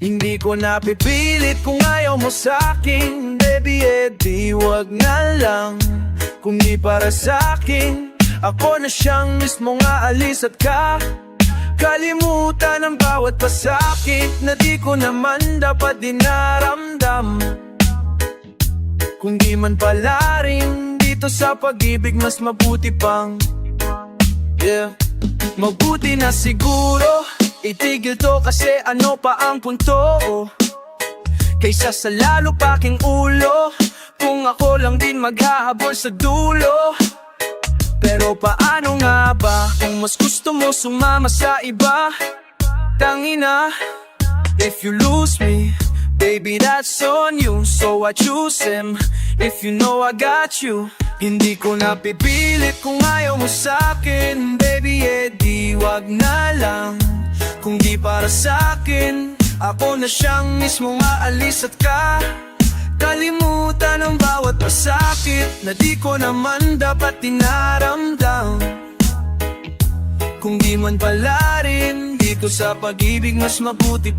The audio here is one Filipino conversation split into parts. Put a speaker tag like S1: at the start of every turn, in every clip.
S1: Hindi ko napipilit kung ayaw mo sa'kin. Baby, di wag na lang. Kung di para sa'kin, ako na siyang mismong aalis at kalimutan ang bawat pasakit na di ko naman dapat dinaramdam. Kung di man pala rin dito sa pag-ibig, mas mabuti pang mabuti na siguro itigil to, kasi ano pa ang punto kaysa sa lalo paking ulo. Kung ako lang din maghahabol sa dulo. Pero paano nga ba kung mas gusto mo sumama sa iba? Tangina, if you lose me, baby, that's on you. So I choose him, if you know I got you. Hindi ko napipilit kung ayaw mo sa'kin. Baby, di wag na lang. Kung di para sa'kin, ako na siyang mismong aalis at kalimutan ang bawat pasakit na di ko naman dapat dinaramdam. Kung di man pala rin dito sa pag-ibig, mas mabuti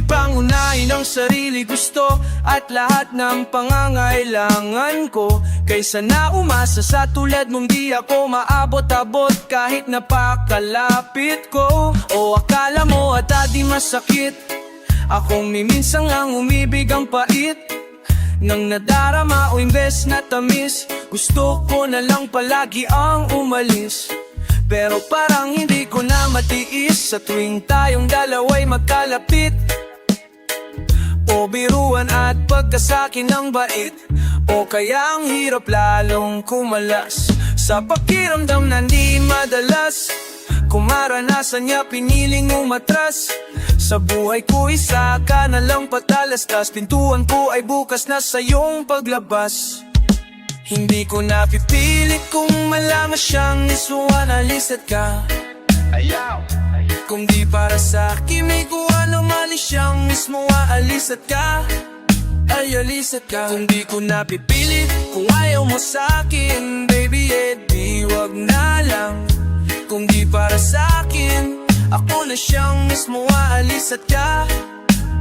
S1: pang unahin ang sarili gusto at lahat ng pangangailangan ko, kaysa na umasa sa tulad mong di ako maabot-abot kahit napakalapit ko. O akala mo at di masakit, akong minsang ang umibig ang pait nang nadarama o imbes na tamis. Gusto ko na lang palagi ang umalis, pero parang hindi ko na matiis sa tuwing tayong dalawa'y magkalapit. O biruan at pagkasakin ng bait, o kaya ang hirap lalong kumalas sa pakiramdam na di madalas kumaranasan niya, piniling umatras. Sa buhay ko isa ka na lang patalastas, pintuan ko ay bukas na sa iyong paglabas. Hindi ko napipilit kung malaman siyang isuan, alisat ka. Kung di para sa'kin, may kuha naman siyang mismo alisat ka. Ay alisat ka. Kung di ko napipilit kung ayaw mo sa'kin, baby, di wag na lang. Kung di para sa'kin, ako na siyang mismo aalis at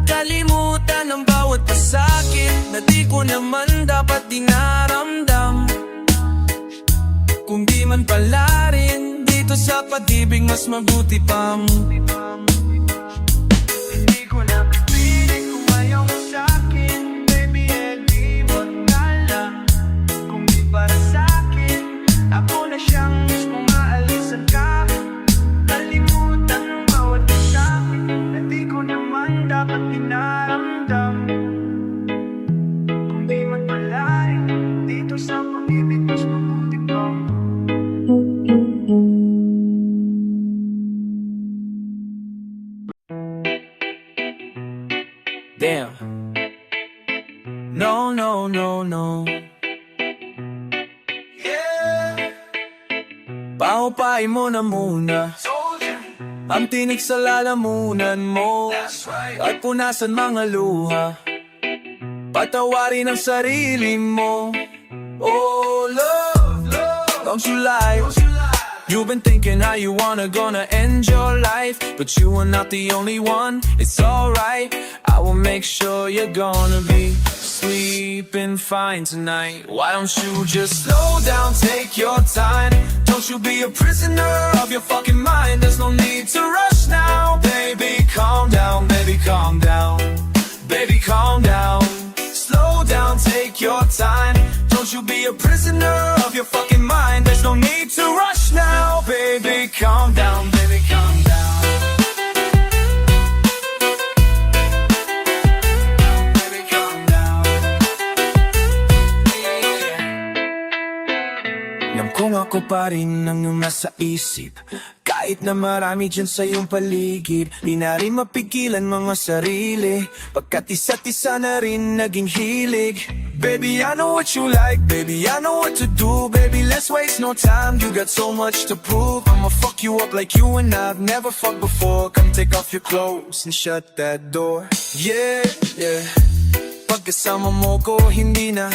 S1: kalimutan ang bawat pasakit na di ko naman dapat dinaramdam. Kung di man pala rin dito sa pag-ibig, mas mabuti pang hindi ko napipilit kung ayaw mo sa'kin, baby, di wag na lang. Kung di para sa'kin, ako na siyang mismo aalis at kalimutan ang bawat pasakit na di ko naman dapat dinaramdam. Kung di man pala rin dito sa pag-ibig, mas mabuti pang damn. No, no, no, no. Yeah. Paupain mo na muna ang tinig sa lalamunan mo, at punasan mga luha, patawarin ang sarili mo. Oh, love, love, don't you lie. You've been thinking how you gonna end your life, but you are not the only one. It's alright, I will make sure you're gonna be sleeping fine tonight. Why don't you just slow down, take your time. Don't you be a prisoner of your fucking mind. There's no need to rush now. Baby, calm down, baby, calm down. Baby, calm down. Slow down, take your time. Don't you be a prisoner of your fucking mind. There's no need to rush now. Baby, calm down, baby, calm down. Baby, calm down. Alam kong ako pa rin ang nasa isip, kahit na marami dyan sa iyong paligid. Di na rin mapigilan mga sarili, pagkat isa't isa na rin naging hilig. Baby, I know what you like, baby, I know what to do. Baby, let's waste no time, you got so much to prove. I'ma fuck you up like you and I've never fucked before. Come take off your clothes and shut that door. Yeah, yeah. Pagkasama mo ko, hindi na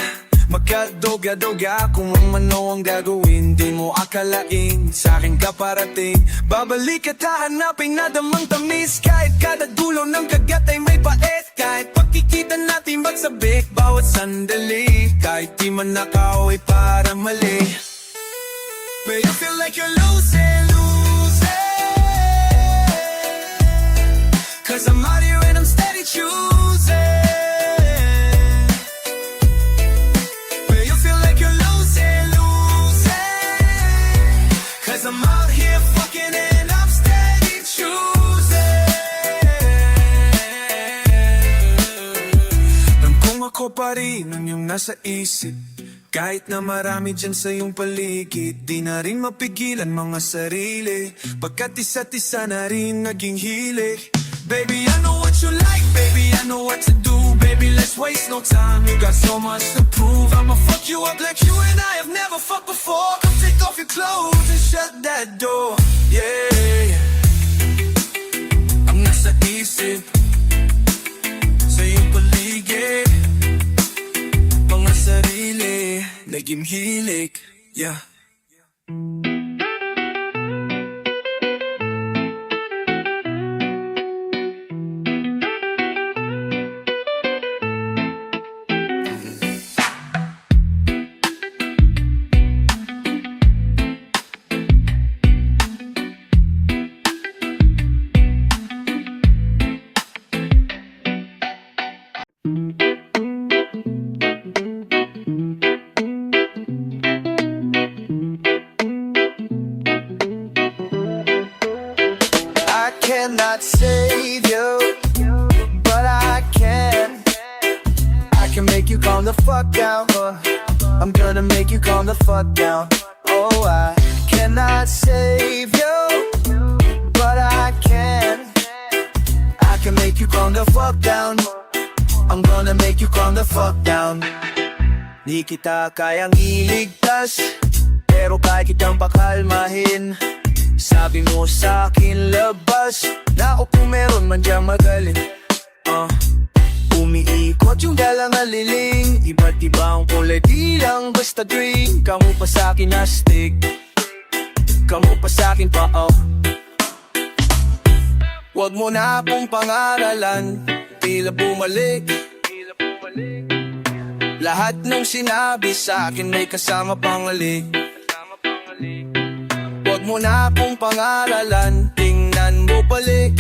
S1: Magkadoga-doga kung ano ang gagawin. Di mo akalain, sa'kin ka parating. Babalik at hahanapin na damang tamis. Kahit kada dulo ng kagat ay may pait. Kahit pagkikita natin magsabik bawat sandali. Kahit di man nakaw ay para mali. But you feel like you're losing, losing. 'Cause I'm out here and I'm steady choosing. But you feel like you're losing, losing. 'Cause I'm out here fucking and I'm steady choosing. Alam kong ako pa rin ang iyong nasa isip. Kahit na marami dyan sa iyong paligid, di na rin mapigilan mga sarili. Pagkat isa't isa na rin naging hilig. Baby, I know what you like, baby, I know what to do. Baby, let's waste no time, you got so much to prove. I'ma fuck you up like you and I have never fucked before. Come take off your clothes and shut that door, yeah. Ang nasa isip sa iyong paligid, mga sarili, naging hilig, yeah. I cannot save you, but I can. I can make you calm the fuck down. I'm gonna make you calm the fuck down. Oh, I cannot save you, but I can. I can make you calm the fuck down. I'm gonna make you calm the fuck down. Di kita kayang iligtas, pero kaya kitang pakalmahin. Sabi mo sa'kin labas, na o kung meron man diyang magaling. Umiikot yung dalang aliling, iba't ibang kulay, di lang basta drink. Kamu pa sa'kin astig, kamu pa sa'kin pa Huwag mo na akong pangaralan, tila bumalik. Lahat ng sinabi sa'kin may kasama pangalik. Huwag mo na akong pangaralan, tingnan mo balik.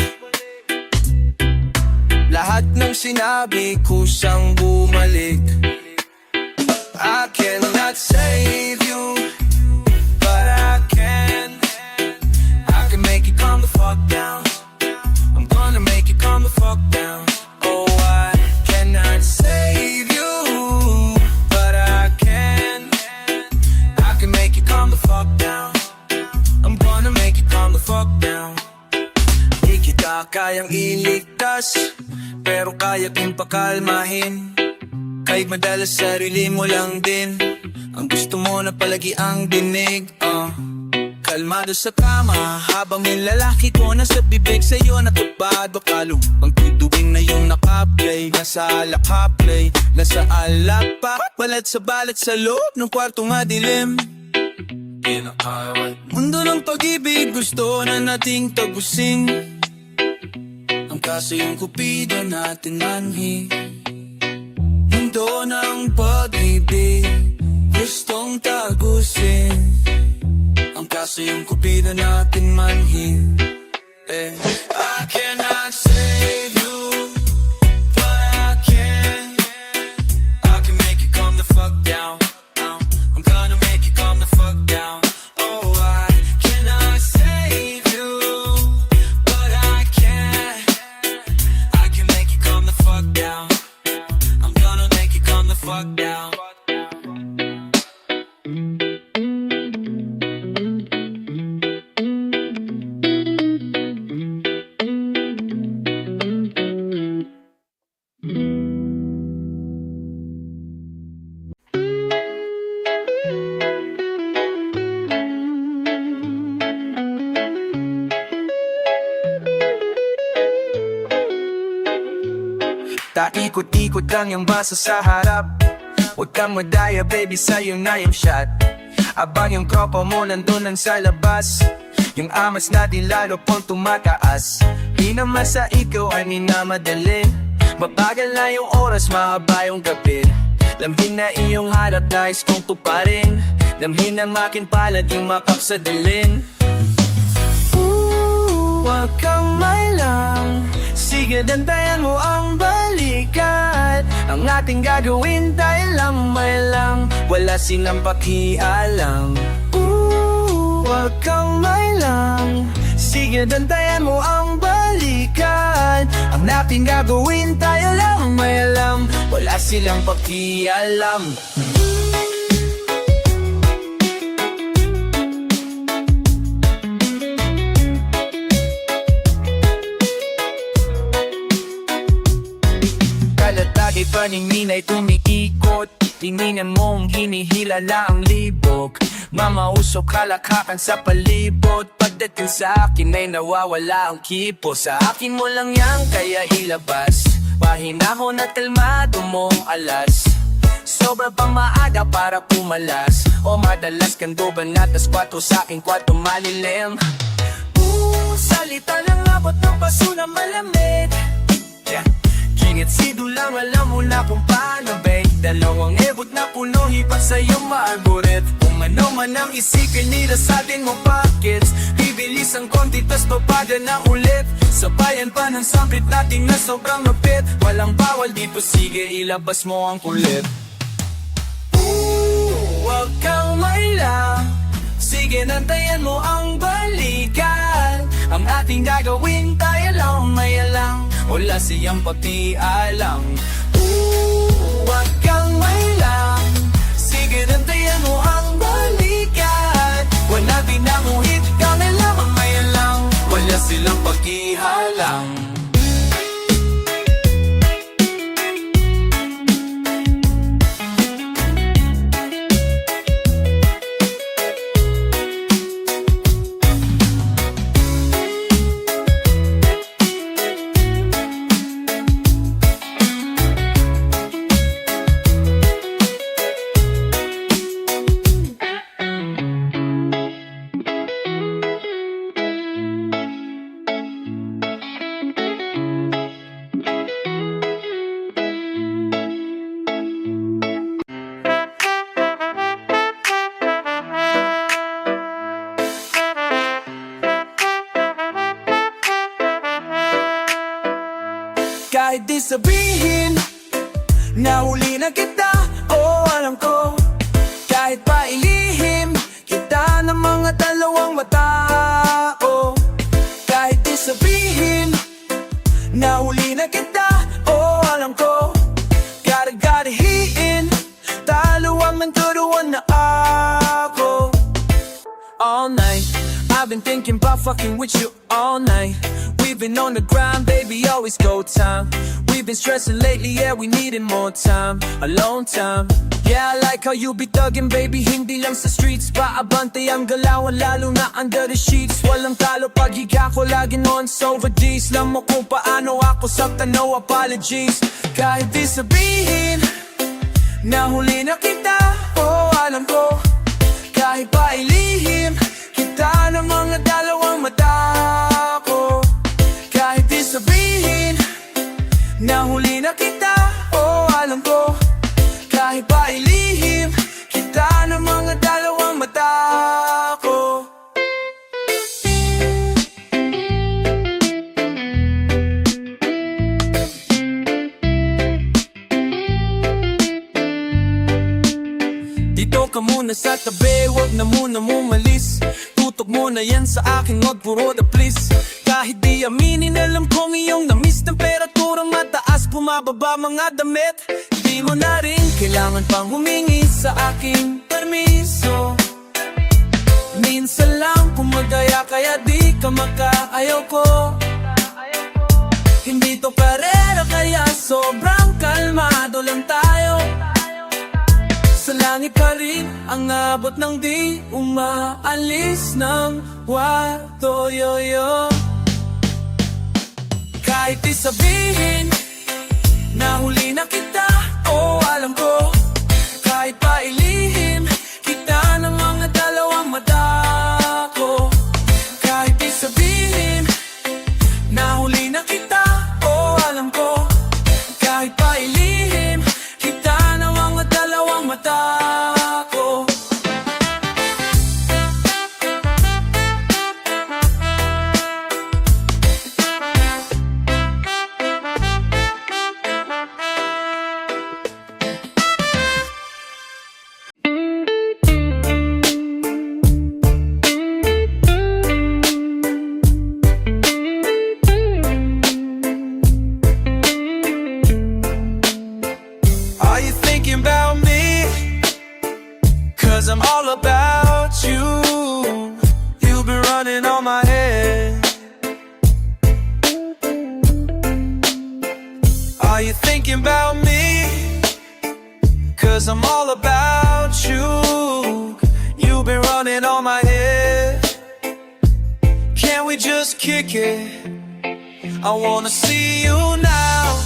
S1: Lahat ng sinabi kusang bumalik. I cannot save you, but I can. I can make you calm the fuck down. I'm gonna make you calm the fuck down. Oh, I cannot save you, but I can. I can make you calm the fuck down. I'm gonna make you calm the fuck down. Di kita kayang iligtas, pero kaya kong pakalmahin. Kahit madalas sarili mo lang din, ang gusto mo na palagi ang dinig. Kalmado sa kama, habang yung lalaki ko nasa bibig sa'yo natupad. Baka lumang tutuwing na yung nakaplay, nasa alak haplay, nasa alak pa, balat sa loob ng kwarto nga dilim. Mundo ng pag-ibig gusto na nating tagusin. Ang kaso yung kupido natin manhi. Mundo ng pag-ibig gustong tagusin. Ang kaso yung kupido natin manhi. I cannot save you, but I can. I can make you calm the fuck down. I'm gonna make you calm the fuck down. Oh, I cannot save you, but I can. I can make you calm the fuck down. I'm gonna make you calm the fuck down. Taikot-ikot lang yung basa sa harap, Huwag kang madaya baby, sa'yo na yung shot. Abang yung tropa mo nandun lang sa labas, yung amas natin lalo pong tumataas. Di naman sa ikaw ay minamadali, mabagal na yung oras, mahaba yung gabi. Lamhin na iyong harap, nais kong tuparin. Damhin ang akin palad yung mapagsadalin. Huwag kang mailang, sige dantayan mo ang balikat. Ang ating gagawin tayo lang may lang, wala silang pakialam. Huwag kang mailang, sige dantayan mo ang balikat. Ang ating gagawin tayo lang may alam, wala silang pakialam. Kalatagi paningin ay tumiikot, tinginan mong hinihilala ang libog. Mamausok kalakakan sa palibot, pagdating sa akin ay nawawala ang kipo. Sa akin mo lang yan kaya ilabas, pahinahon at kalmado mong alas. Sobra pang maaga para pumalas, o madalas kanduban na tas 4 sa aking kwarto malilim. Salita lang abot ng paso na malamig, yeah. Kingit sido lang alam mo na kung paano babe. Dalawang ebot na puno hipat sa iyong maagurit. Kung ano man ang isikin nila sa atin mo pockets, bibilis ang konti tas papada na ulit. Sabayan pa ng sampit natin na sobrang lupit. Walang bawal dito, sige ilabas mo ang kulit. Huwag kang mailang, sige nantayan mo ang balikan. Ang ating gagawin tayo lang may alam, wala siyang pakialam. Huwag kang mailang, sige nantayan mo ang balikan. Wala binamuhit ka na lang ang may alam, wala silang pakialam. Kahit di sabihin, nahuli na kita, oh alam ko. Kahit pa ilihim kita ng mga dalawang mata, oh. Kahit di sabihin, nahuli na kita, oh alam ko. Gotta hiin, talo ang nanturuan na ako. All night, I've been thinking about fucking with you all night. We've been on the grind, baby, always go time. We've been stressing lately, yeah, we needed more time, alone time. Yeah, I like how you be thugging, baby, hindi lang sa streets. Paabante ang galawan, lalo na under the sheets. Walang talo pag higa ko, lagi on over G's. Alam mo kung paano ako sakta, no apologies. Kahit di sabihin, nahuli na kita, oh alam ko. Kahit pa ilihim kita ng mga dalawang mata ko. Kahit di sabihin, nahuli na kita, oh alam ko. Kahit pa ilihim kita ng mga dalawang mata ko. Dito ka muna sa tabi, wag na muna umalis. Tutok mo na yan sa akin, wag puro the please. Kahit di aminin, alam kong iyong namiss. Temperaturang mataas, bumababa mga damit. Di mo na rin kailangan pang humingi sa aking permiso. Minsan lang kumagaya kaya di ka makaayaw ko. Hindi to karera kaya sobrang kalmado lang tayo. Sa langit pa rin ang abot ng di umaalis ng wato yo-yo. Kahit di sabihin, nahuli na kita, oh alam ko. na kita, oh alam ko. Kahit pa ilihim kita ng mga dalawang mata ko. Are you thinking about me? 'Cause I'm all about you. You've been running on my head. Are you thinking about me? 'Cause I'm all about you. You've been running on my head. Can we just kick it? I wanna see you now.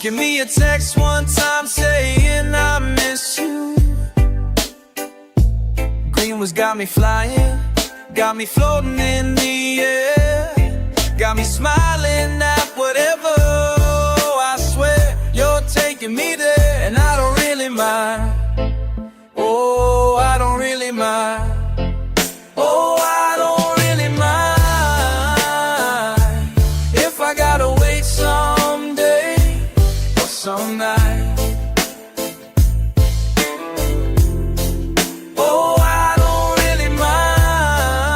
S1: Give me a text one time saying I miss you. Green was got me flying, got me floating in the air, got me smiling at whatever. I swear you're taking me there, and I don't really mind. Oh, I don't really mind. Oh, I don't really mind if I gotta wait someday or some night. Oh, I don't really mind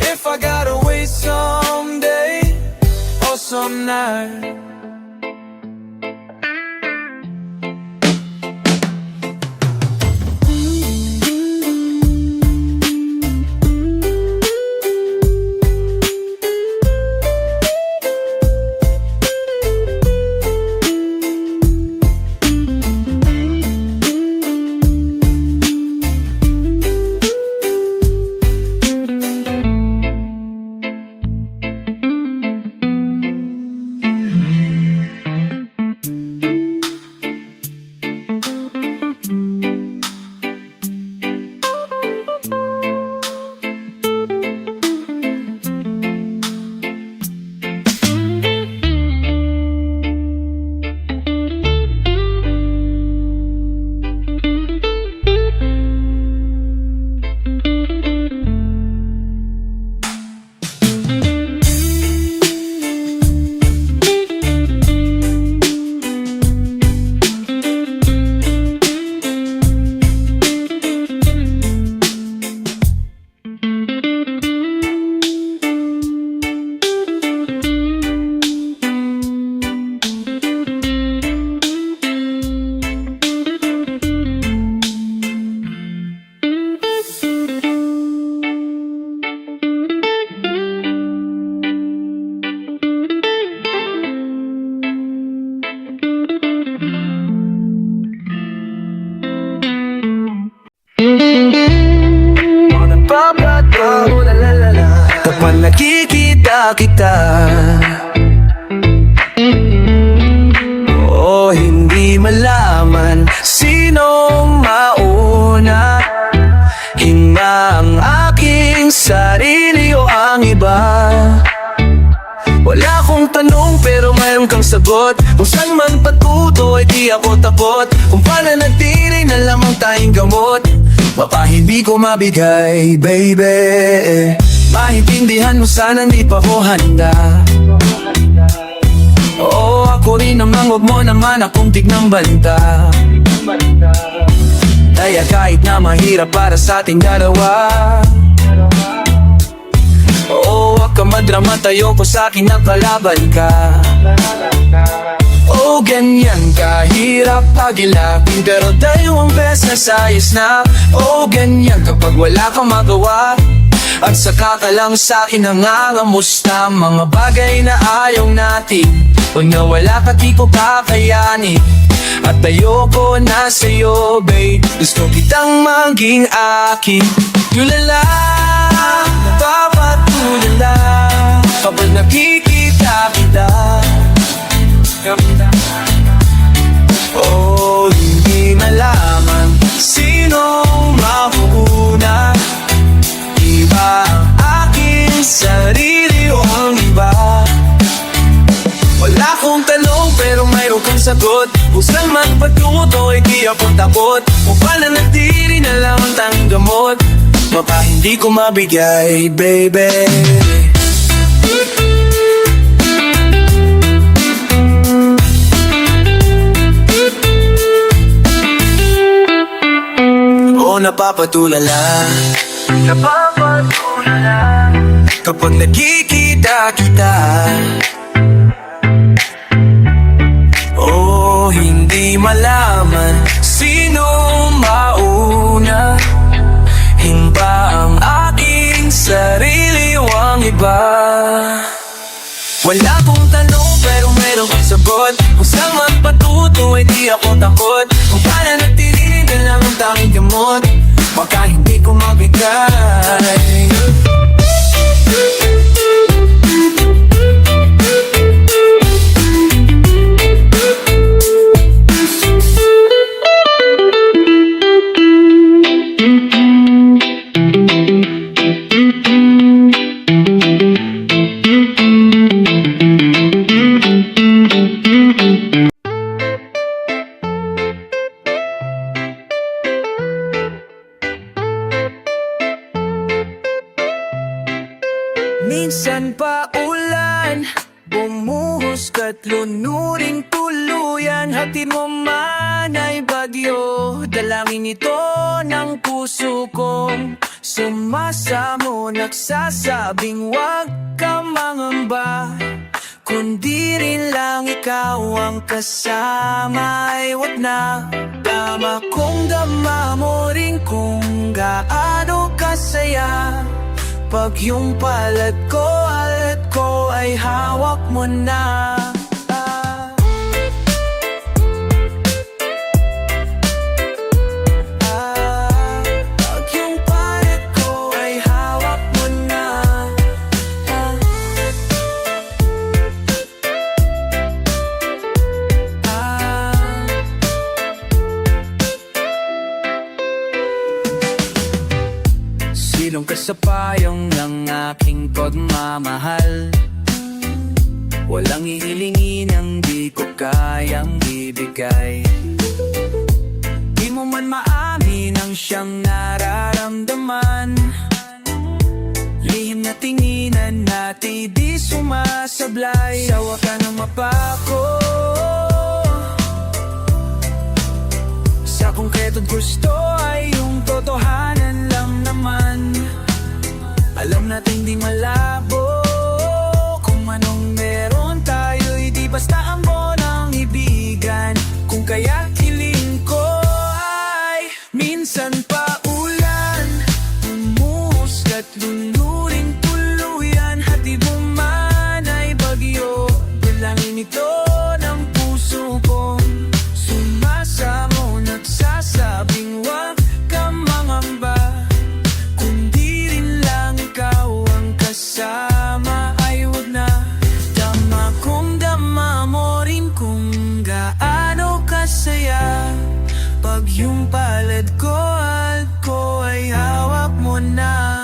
S1: if I gotta wait someday or some night. Kapag nakikita kita, oh hindi malaman sinong mauna, hinga ang aking sarili o ang iba. Wala akong tanong pero mayroon kang sagot. Kung saan man patuto ay di ako takot. Kung pananatili na lamang tayong gamot, baka hindi ko mabigay, baby. Maintindihan mo sana di pa ko handa. Oo, ako rin naman, huwag mo naman akong tignang banta. Kaya kahit na mahirap para sa ating dalawa, oo, wag ka madrama, tayo ko sa'kin na kalaban ka. Oh, ganyan kahirap pagilapin, pero dalawang beses ayos na. Oh, ganyan kapag wala kang magawa, at saka ka lang sa'kin nangangamusta. Mga bagay na ayaw natin, pag nawala ka di ko kakayanin. At ayoko na sa'yo, babe, gusto kitang maging akin. Tulala, napapatulala kapag nakikita kita. Oh, hindi malaman sinong mauna, iba ang aking sarili o ang iba. akong tanong pero mayroon kang sagot. Kusang magpatuto ay di ako takot. Kung pananatili na lang ang tanging gamot, baka hindi ko mabigay, baby. O napapatulala kapag nagkikita kita. Oh, hindi malaman sino mauna. Himba ang aking sarili o ang iba. Wala akong tanong pero meron kang sagot. Kung saan magpatuto ay di ako takot. Kung pananatili na lang ang tanging gamot, baka hindi ko mabigay. Minsan pa ulan, bumuhos ka't lunuring tuluyan. Hatid mo man ay bagyo, dalangin ito ng puso kong sumasamo. Nagsasabing wag ka mangamba, kundi rin lang ikaw ang kasama. Ay wag na, dama kong dama mo rin kung gaano kasaya. Pag yung palad ko ay hawak mo na. Pag yung palad ko ay hawak mo na. Silong ka sa payong ng aking pagmamahal. Walang hihilingin ang di ko kayang ibigay. Di mo man maamin ang siyang nararamdaman. Lihim na tinginan natin di sumasablay. Sawa ka na mapako sa konkreto't gusto ay yung totohanan lang naman. Alam natin di malabo kung anong meron tayo'y di basta ambon ang ibigan. Kung kaya't hiling ko ay minsan pa ulan, bumuhos ka't lunuring tuluyan. Hatid mo man ay bagyo, dalangin ito ng puso kong sumasamo. Nagsasabing wag ka mangamba, kundi rin lang ikaw ang kasama. Ay wag na, dama kong dama mo rin kung gaano kasaya. Pag yung palad ko ay hawak mo na.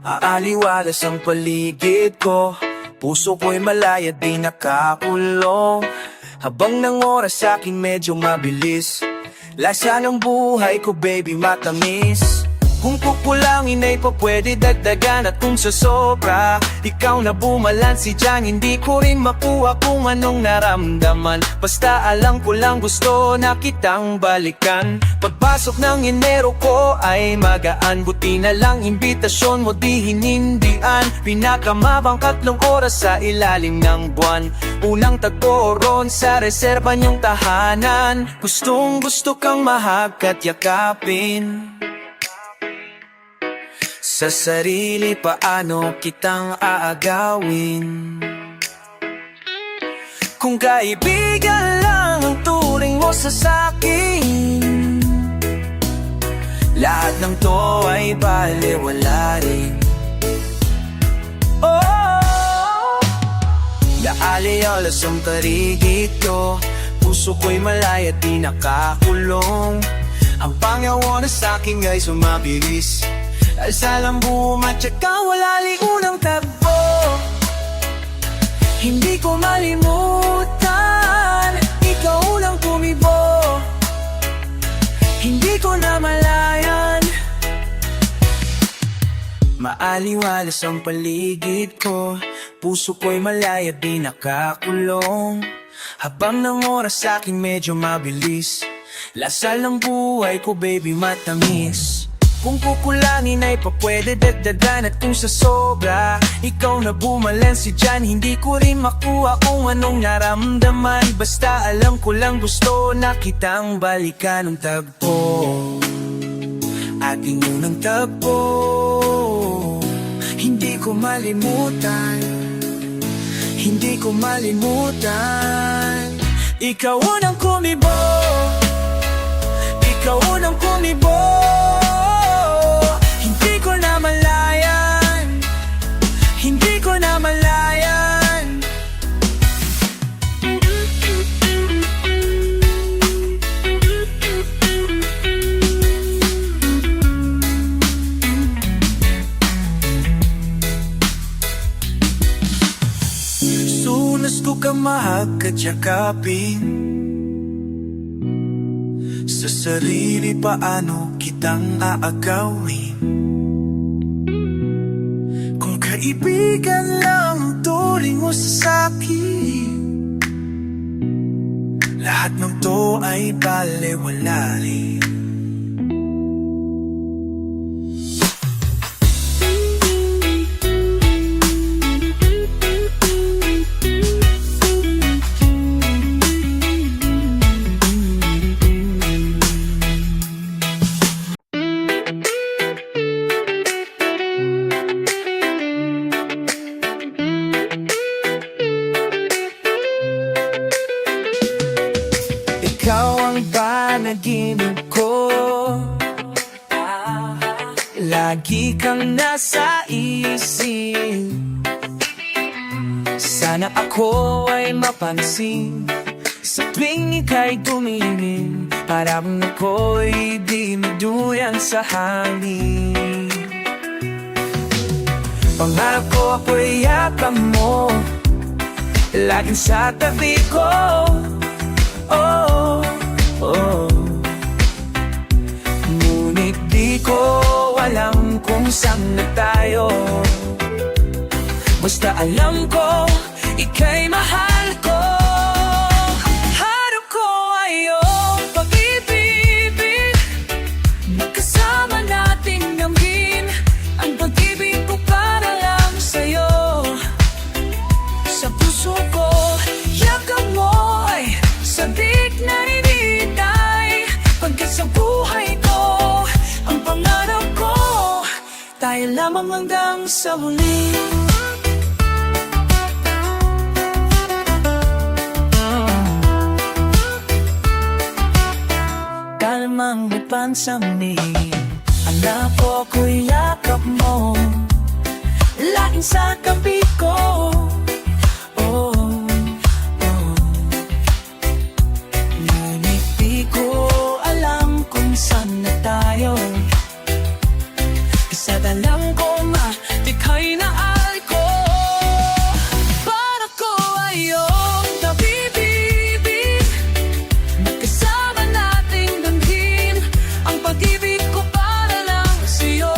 S1: Aaliwalas ang paligid ko, puso ko'y malaya di nakakulong. Habang ng oras sa'kin medyo mabilis, lasa ng buhay ko baby matamis. Kung pupula kukulangin ay pa pwede dagdagan. At kung sa sobra, ikaw na bumalansi dyan, hindi ko rin makuha kung anong naramdaman. Basta alam ko lang gusto na kitang balikan. Pagpasok ng Enero ko ay magaan, buti na lang imbitasyon mo di hinindian. Pinakamabang 3 oras sa ilalim ng buwan, unang tagpo ron sa reserba niyong tahanan. Gustong gusto kang mahagkat yakapin. Sa sarili paano kitang aagawin? Kung kaibigan lang ang turing mo sa sakin, lahat ng to ay balewala rin. Oh, laali-alas ang tarigit ko, puso ko'y malaya di nakakulong. Ang pangawa na sa'kin ay sumabilis, dahil sa lambum at saka wala liunang tagpo. Hindi ko malimutan, ikaw lang tumibo. Hindi ko na malayan, maaliwalas ang paligid ko, puso ko'y malaya di nakakulong. Habang ng oras sa'kin medyo mabilis, lasal ang buhay ko baby matamis. Kung kukulangin ay pa pwede dagdagan. At kung sa sobra, ikaw na bumalansi dyan, hindi ko rin makuha kung anong naramdaman. Basta alam ko lang gusto na kitang balikan ng tagpo, ating unang tagpo. Hindi ko malimutan, hindi ko malimutan. Ikaw unang kumibo, ikaw unang kumibo. Hindi ko na malayan, hindi ko na malayan. Sunas ko ka mahagkat yakapin. Sa sarili paano kitang aagawin? Kung kaibigan lang ang turing mo sa sakin, lahat ng to ay balewala rin. Ikaw ang panaginip ko, lagi kang nasa isip. Sana ako ay mapansin sa tuwing ika'y tumingin, parang ako'y diniduyan sa hangin. Pangarap ko ako'y yakap mo, laging sa tabi ko. Oh, oh. Ngunit di ko alam kung saan na tayo. Basta alam ko, ika'y mahal ko. Harap ko ay iyong pag-ibig, magkasama nating damhin ang pag-ibig ko para lang sa'yo. Sa puso ko, yakap mo ay sabik na hinihintay. Pagkat sa buhay ko, ang pangarap ko, tayo lamang hanggang sa muli. Kalamang may pansamnin, hanap ko ko'y yakap mo, laging sa tabi ko. Kasa't alam ko matikhay na ay ko. Para ko ay iyong nabibibig, magkasama nating damhin ang pag-ibig ko para lang sa'yo.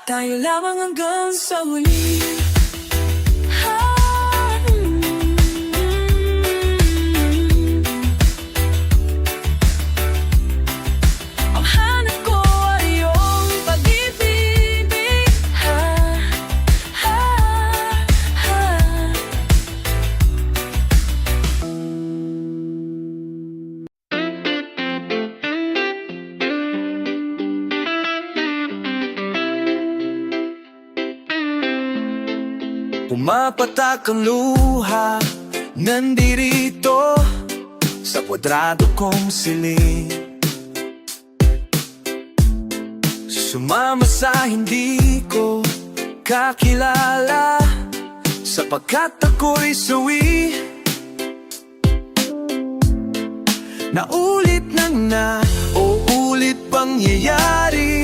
S1: tayo lamang hanggang sa huli. Ang hanap ko ay iyong pag-ibig. Pumapatak ang luha, nandirito sa kwadrado kong silid. Sumama sa hindi ko kakilala, sapagkat ako'y sawi. Naulit nang nauulit pangyayari,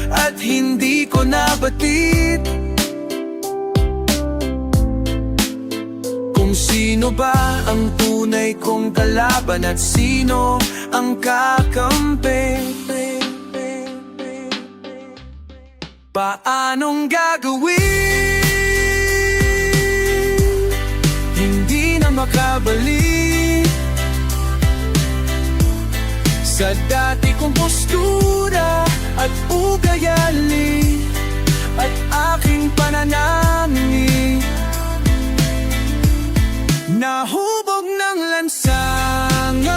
S1: at hindi ko nabatid kung sino ba ang tunay kong kalaban at sino ang kakampi. Paanong gagawin? Hindi na makabalik sa dati kong postura at ugali at aking pananamit. Nahubog ng lansangan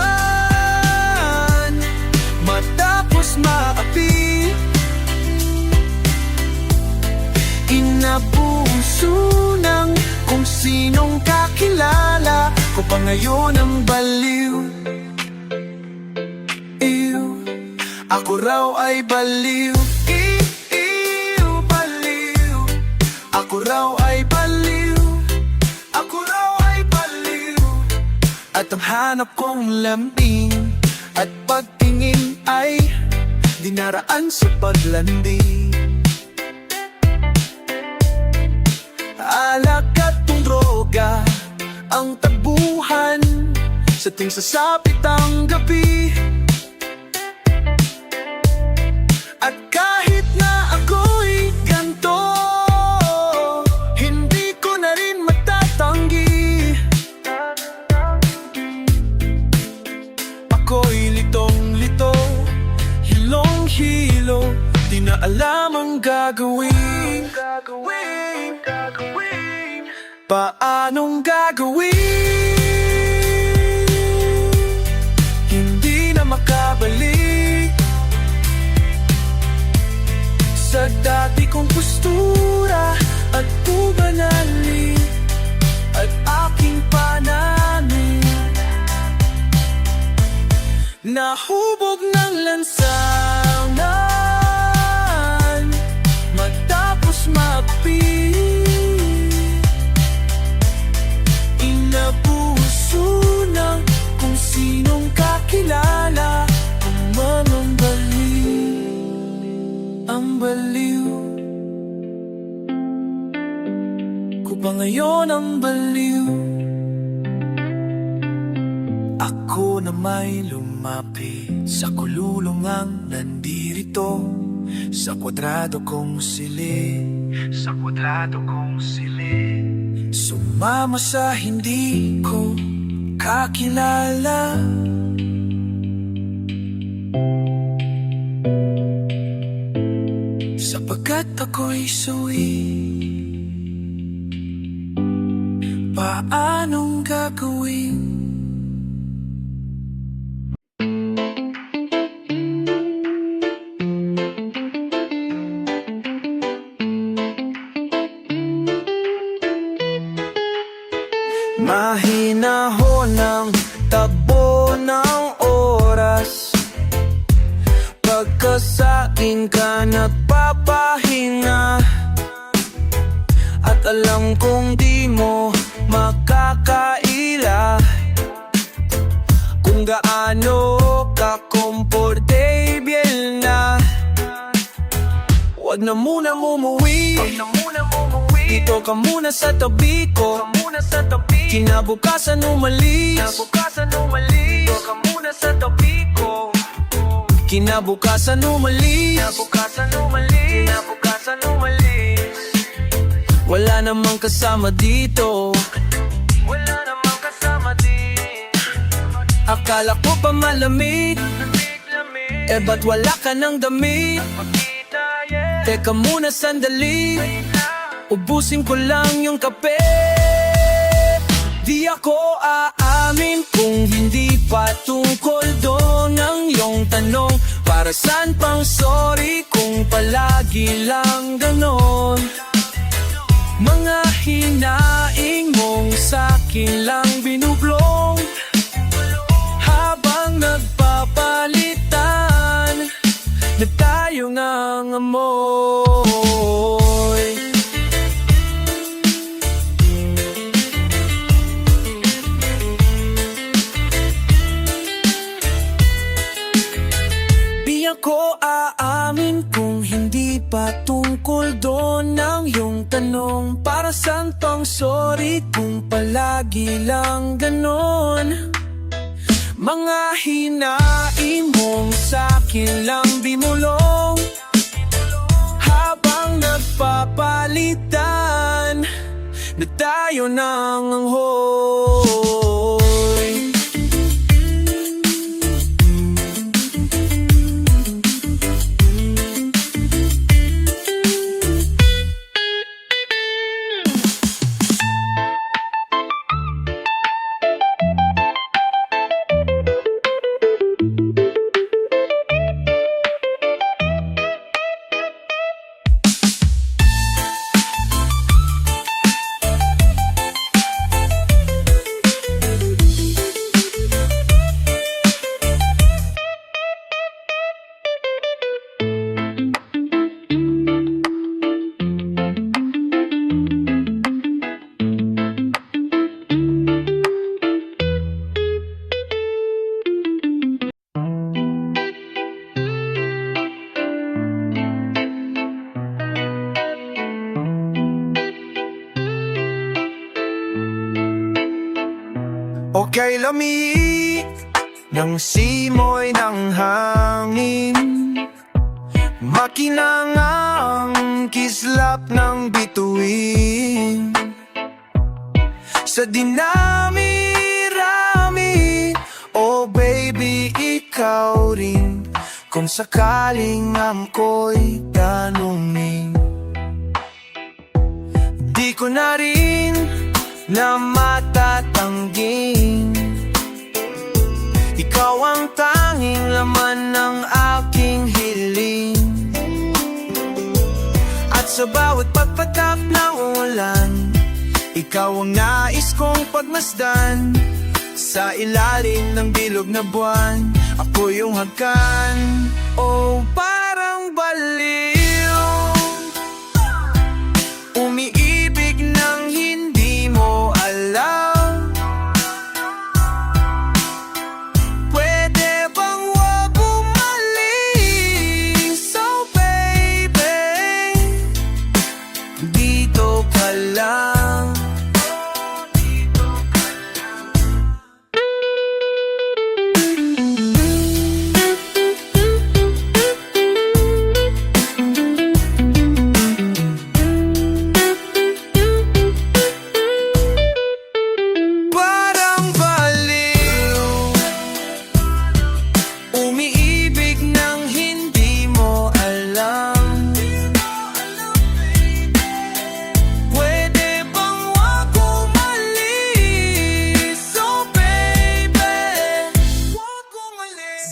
S1: matapos maapi. Inapuso ng kung sinong kakilala ko pa ngayon ang baliw. Ako raw ay baliw. Baliw. Ako raw ay baliw. Ako raw ay baliw. At ang hanap kong lambing at pagtingin ay dinaraan sa paglandi. Alak at droga ang tabuhan sa ting sasapit ang gabi. At kahit na ako'y ganto, hindi ko na rin matatanggi. Ako'y litong-lito, hilong-hilo, di na alam ang gagawin. Paanong gagawin? Hindi na makabalik sa dati kong postura at ugali at aking pananalig. Nahubog ng lansangan matapos mapi. Inapuso ng kung sinong kakilala ang mga baliw. Ang baliw ko pa ngayon ang baliw. Ako na may lumapit sa kululungang nandirito sa kwadrado kong silid. Sa kwadrado kong silid. Sumama sa hindi ko kakilala, sapagkat ako'y suwi. Paanong gagawin? Mahinahon ang takbo ng oras, pagkasaing ka nagpapahinga. At alam kong di mo makakaila kung gaano ka komportable na. Wag na munang umuwi, dito ka muna sa tabi ko. Kinabukasan umalis, dito ka muna sa tabi ko. Kinabukasan umalis, kinabukasan umalis. wala namang kasama dito. Wala namang kasama din. Akala ko pa malamig, eh ba't wala ka ng damit? Teka muna sandali, ubusin ko lang yung kape. Di ako aamin kung hindi pa tungkol doon ang iyong tanong. Para saan pang sorry kung palagi lang ganon? Mga hinaing mong sa'kin lang binublong, habang nagpapalitan na tayo ng amoy. Di ako aamin kung hindi pa tungkol doon ang iyong tanong. Para saan pang sorry kung palagi lang ganon? Mga hinaing mong sa'kin lang bimulong, habang nagpapalitan na tayo ng anghoy. Okay, lamig ng simoy ng hangin, makinangang kislap ng bituin. Sa dinami-rami, oh baby, ikaw rin. Kung sakaling ako'y tanungin, di ko na rin na matatangging ikaw ang tanging laman ng aking hiling. At sa bawat pagpatak ng ulan, ikaw ang nais kong pagmasdan. Sa ilalim ng bilog na buwan, ako yung hagkan. Oh, parang baliw, umiibig ng hindi mo alam. Pwede bang wag umalis? So baby, dito ka lang.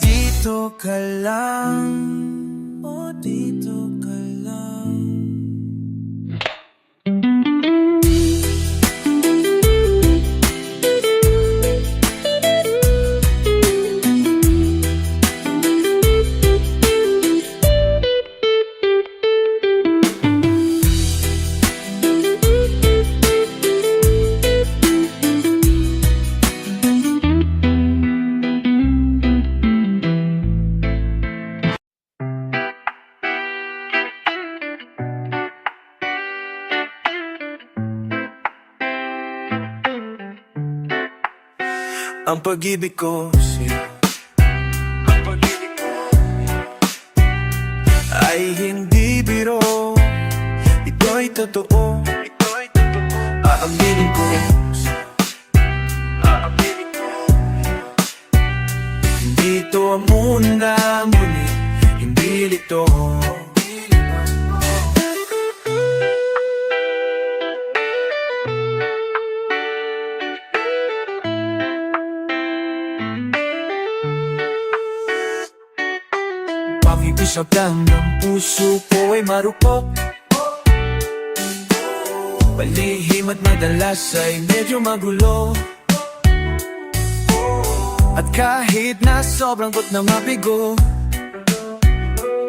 S1: Dito ka lang, oh dito ka lang. Ang pag-ibig ko sa'yo, ang pag-ibig ko ay hindi biro. Ito'y totoo, ito'y totoo. Aaminin ko, hindi ito ang una, ngunit hindi lito. Pakibisag lang ng puso ko ay marupok. Palihim at madalas ay medyo magulo. At kahit na sobrang gut na mabigo,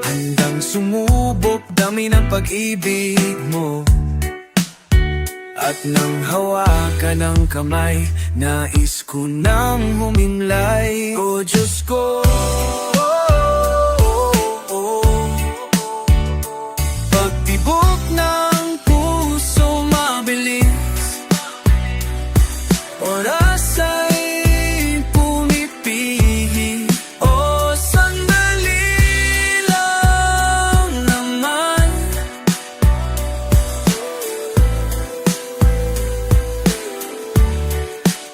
S1: handang sumubok dami ng pag-ibig mo. At nang hawakan ng kamay, nais ko nang humimlay. O Diyos ko, pagtibok ng puso mabilis, oras ay pumipihi. O sandali lang naman,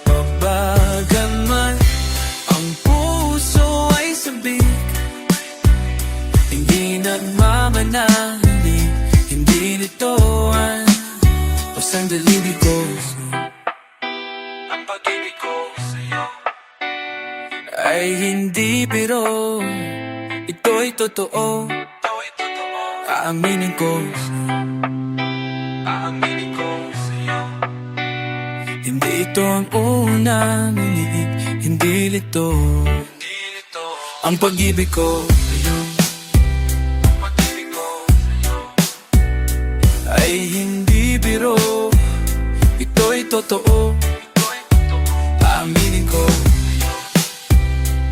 S1: pabagan man ang puso ay sabik, hindi nagmamanalig, hindi nitoan o sandali ko. Ang pag-ibig ko sa'yo ay hindi biro, ito'y totoo. Aaminin ko, aaminin ko sa'yo, hindi ito ang una, ngunit hindi lito. Ang pag-ibig ko sa'yo, ang pag-ibig ko sa'yo ay hindi biro, ito'y totoo. Aaminin ko,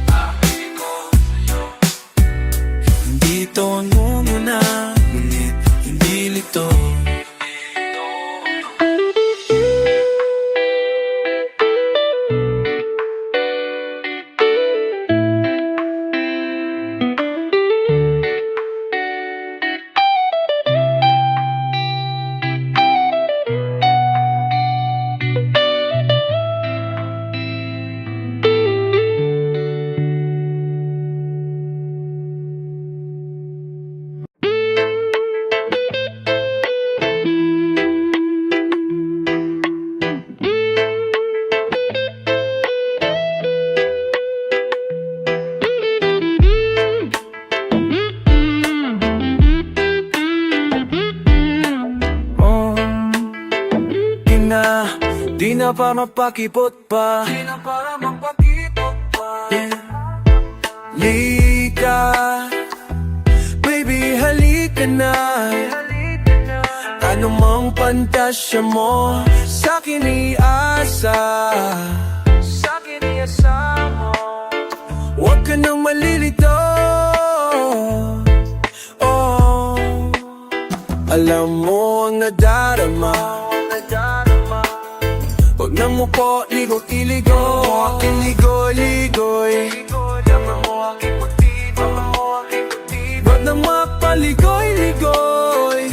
S1: aaminin ko sa'yo, hindi ito ang una, ngunit hindi lito. Di na pa mapakipot pa, di na para mapakipot pa. Lika, baby halika na. Ano mang pantasya mo, sa'kin iasa, sa'kin iasa mo. Huwag ka nang malilito, oh. Alam mo ang nadarama, huwag na mo po ligo-iligo, aking ligoy-ligoy. Tama mo aking puti, tama mo aking puti. Huwag na mapaligoy-ligoy,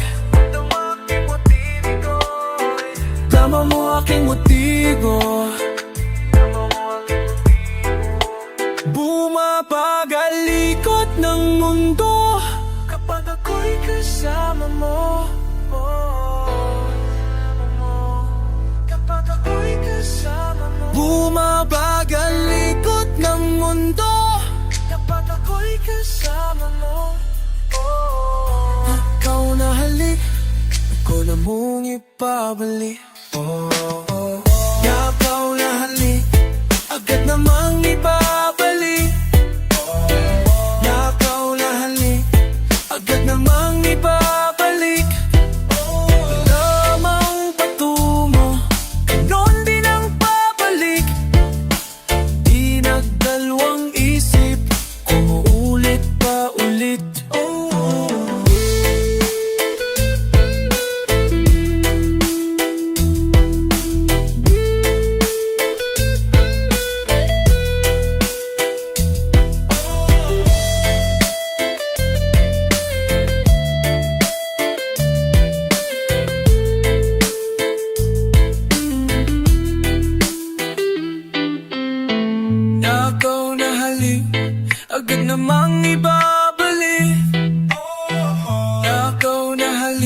S1: tama aking puti-ligoy. Tama mo aking motibo, tama mo aking motibo. Bumabagal likot ng mundo kapag ako'y kasama mo. Bumabagal likot ng mundo kapag ako'y kasama mo. Ikaw na halik, ako na mong ipabalik. Ikaw na halik, agad namang ibabalik. Ikaw na halik, agad namang ibabalik. Lamang patungo, ganon din ang pabalik. Di nagdalawang isip, umuulit pa ulit.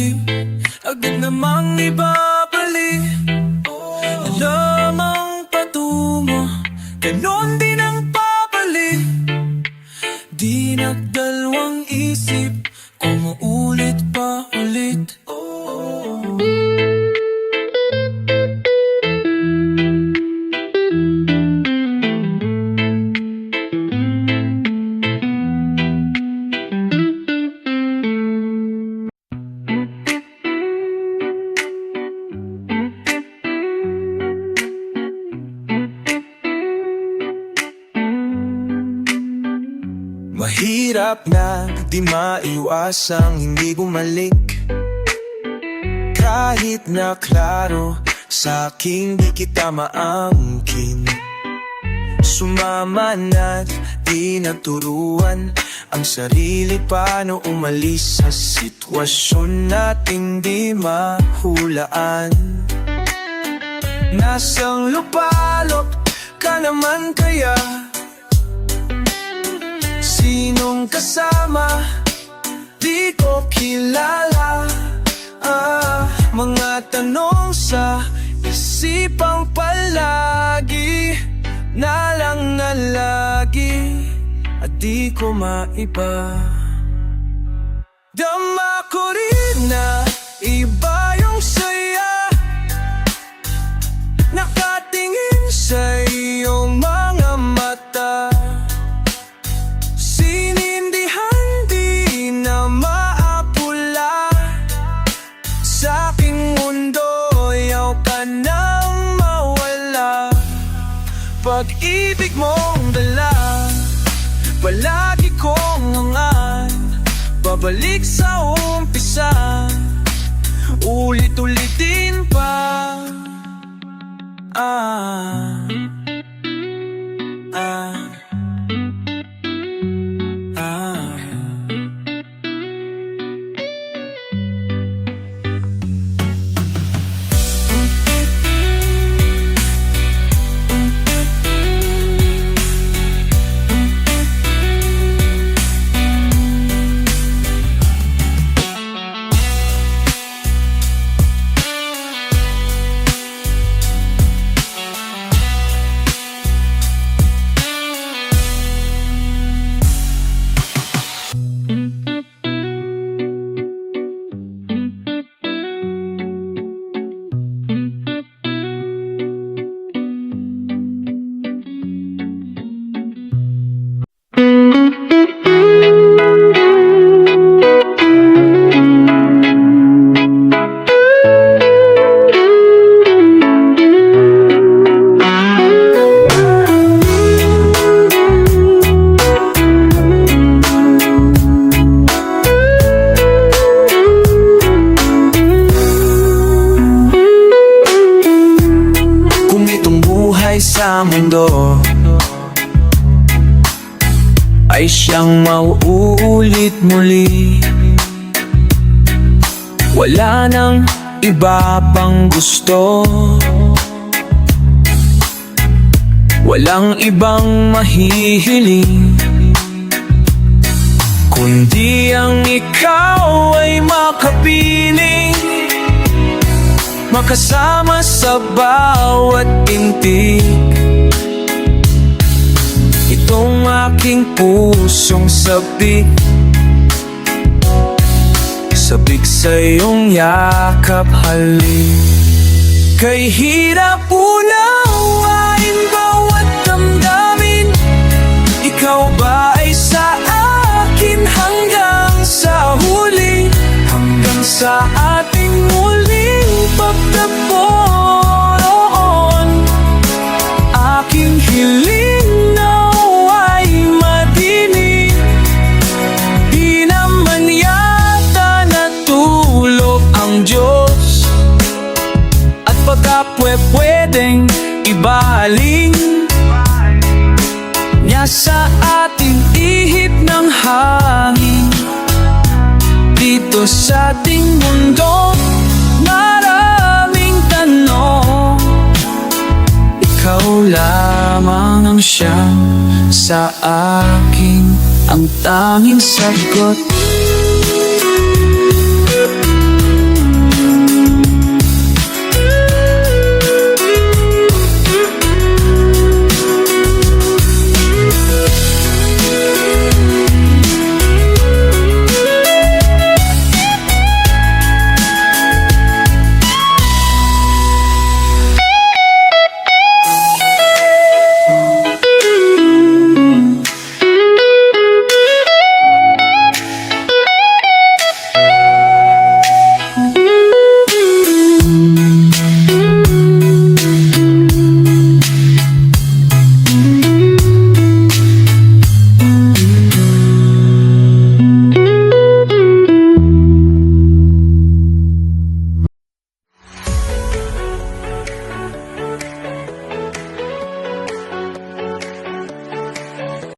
S1: ilalim, agad namang ibabalik. Alamang patungo, ganon din ang pabalik. Di nagdalawang isip, kumuulit pa ulit. Mahirap na di maiwasang hindi bumalik. Kahit na klaro sa aking di kita maangkin. Sumama na't di naturuan ang sarili paano umalis sa sitwasyon nating di mahulaan. Nasang lupalop ka naman kaya? Sinong kasama? Di ko kilala. Mga tanong sa isipang palagi na lang na lagi at di ko maiba. Dama ko rin na iba yung saya, nakatingin sa iyong mga mata. Pag-ibig mong dala, palagi kong hangan. Babalik sa umpisa, ulit-ulitin pa. Sa mundo ay siyang mauulit muli. Wala nang iba pang gusto, walang ibang mahihiling, kundi ang ikaw ay makapiling, makasama sa bawat tintig. Itong aking pusong sabik, sabik sa iyong yakap halik. Kay hirap unawain bawat damdamin. Ikaw ba ay sa akin hanggang sa huli, hanggang sa ating muling pagtagpuan. Aking hiling nawa'y madinig, di naman yata natulog ang Diyos, at baka pwedeng ibaling niya sa ating ihip ng hangin. Dito sa ating mundo maraming tanong, ikaw lamang ang siyang sa akin ang tanging sagot.